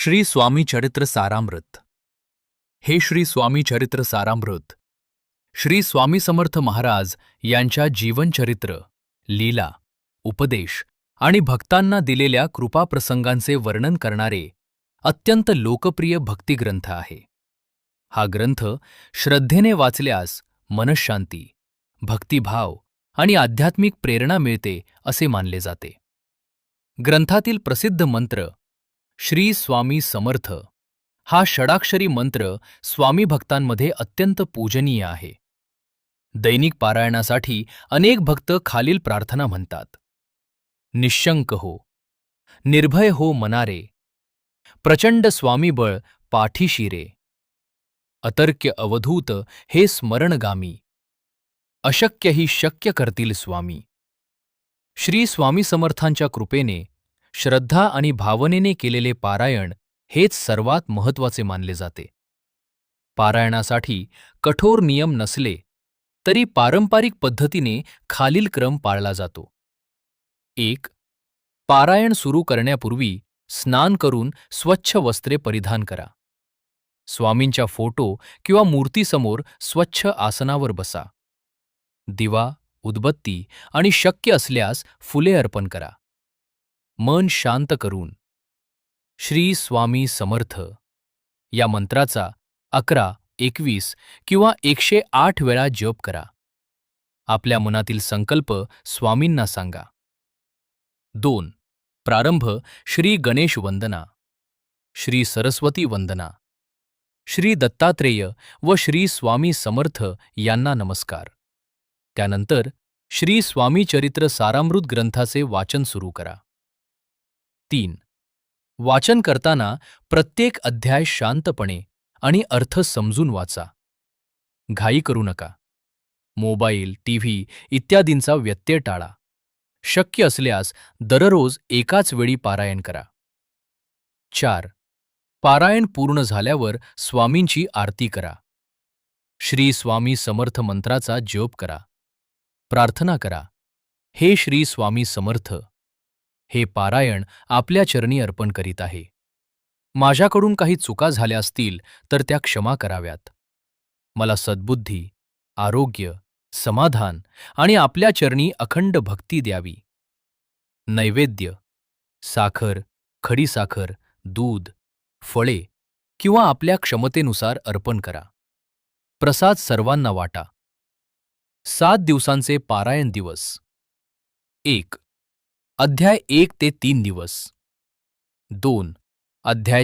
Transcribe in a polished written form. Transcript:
श्री स्वामी चरित्र सारामृत. हे श्री स्वामी चरित्र सारामृत श्री स्वामी समर्थ महाराज यांच्या जीवनचरित्र, लीला, उपदेश आणि भक्तांना दिलेल्या कृपाप्रसंगांचे वर्णन करणारे अत्यंत लोकप्रिय भक्तिग्रंथ आहे. हा ग्रंथ श्रद्धेने वाचल्यास मनःशांती, भक्तिभाव आणि आध्यात्मिक प्रेरणा मिळते असे मानले जाते. ग्रंथातील प्रसिद्ध मंत्र श्री स्वामी समर्थ हा षडाक्षरी मंत्र स्वामी भक्तांमध्ये अत्यंत पूजनीय आहे. दैनिक पारायणासाठी अनेक भक्त खालील प्रार्थना म्हणतात. निश्शंक हो, निर्भय हो मनारे, प्रचंड स्वामीबळ पाठीशी रे, अतर्क्य अवधूत हे स्मरणगामी, अशक्य ही शक्य करतील स्वामी. श्री स्वामी समर्थांच्या कृपेने श्रद्धा आणि भावनेने केलेले पारायण हेच सर्वात महत्त्वाचे मानले जाते. पारायणासाठी कठोर नियम नसले तरी पारंपरिक पद्धतीने खालील क्रम पाळला जातो. 1. पारायण सुरू करण्यापूर्वी स्नान करून स्वच्छ वस्त्रे परिधान करा. स्वामींच्या फोटो किंवा मूर्तीसमोर स्वच्छ आसनावर बसा. दिवा, उदबत्ती आणि शक्य असल्यास फुले अर्पण करा. मन शांत करून श्री स्वामी समर्थ या मंत्राचा 11, 21 किंवा 108 वेळा जप करा. आपल्या मनातील संकल्प स्वामींना सांगा. 2. प्रारंभ श्री गणेश वंदना, श्री सरस्वती वंदना, श्री दत्तात्रेय व श्री स्वामी समर्थ यांना नमस्कार. त्यानंतर श्री स्वामी चरित्र सारामृत ग्रंथाचे वाचन सुरू करा. 3. वाचन करताना प्रत्येक अध्याय शांतपणे आणि अर्थ समजून वाचा. घाई करू नका. मोबाईल, टीव्ही इत्यादींचा व्यत्यय टाळा. शक्य असल्यास दररोज एकाच वेळी पारायण करा. 4. पारायण पूर्ण झाल्यावर स्वामींची आरती करा. श्री स्वामी समर्थ मंत्राचा जप करा. प्रार्थना करा. हे श्री स्वामी समर्थ, हे पारायण आपल्या चरणी अर्पण करीत आहे. माझ्याकडून काही चुका झाल्या असतील तर त्या क्षमा कराव्यात. मला सद्बुद्धी, आरोग्य, समाधान आणि आपल्या चरणी अखंड भक्ती द्यावी. नैवेद्य, साखर, खडीसाखर, दूध, फळे किंवा आपल्या क्षमतेनुसार अर्पण करा. प्रसाद सर्वांना वाटा. 7 दिवसांचे पारायण दिवस. 1. अध्याय 1 ते 3 दिवस. 2. अध्याय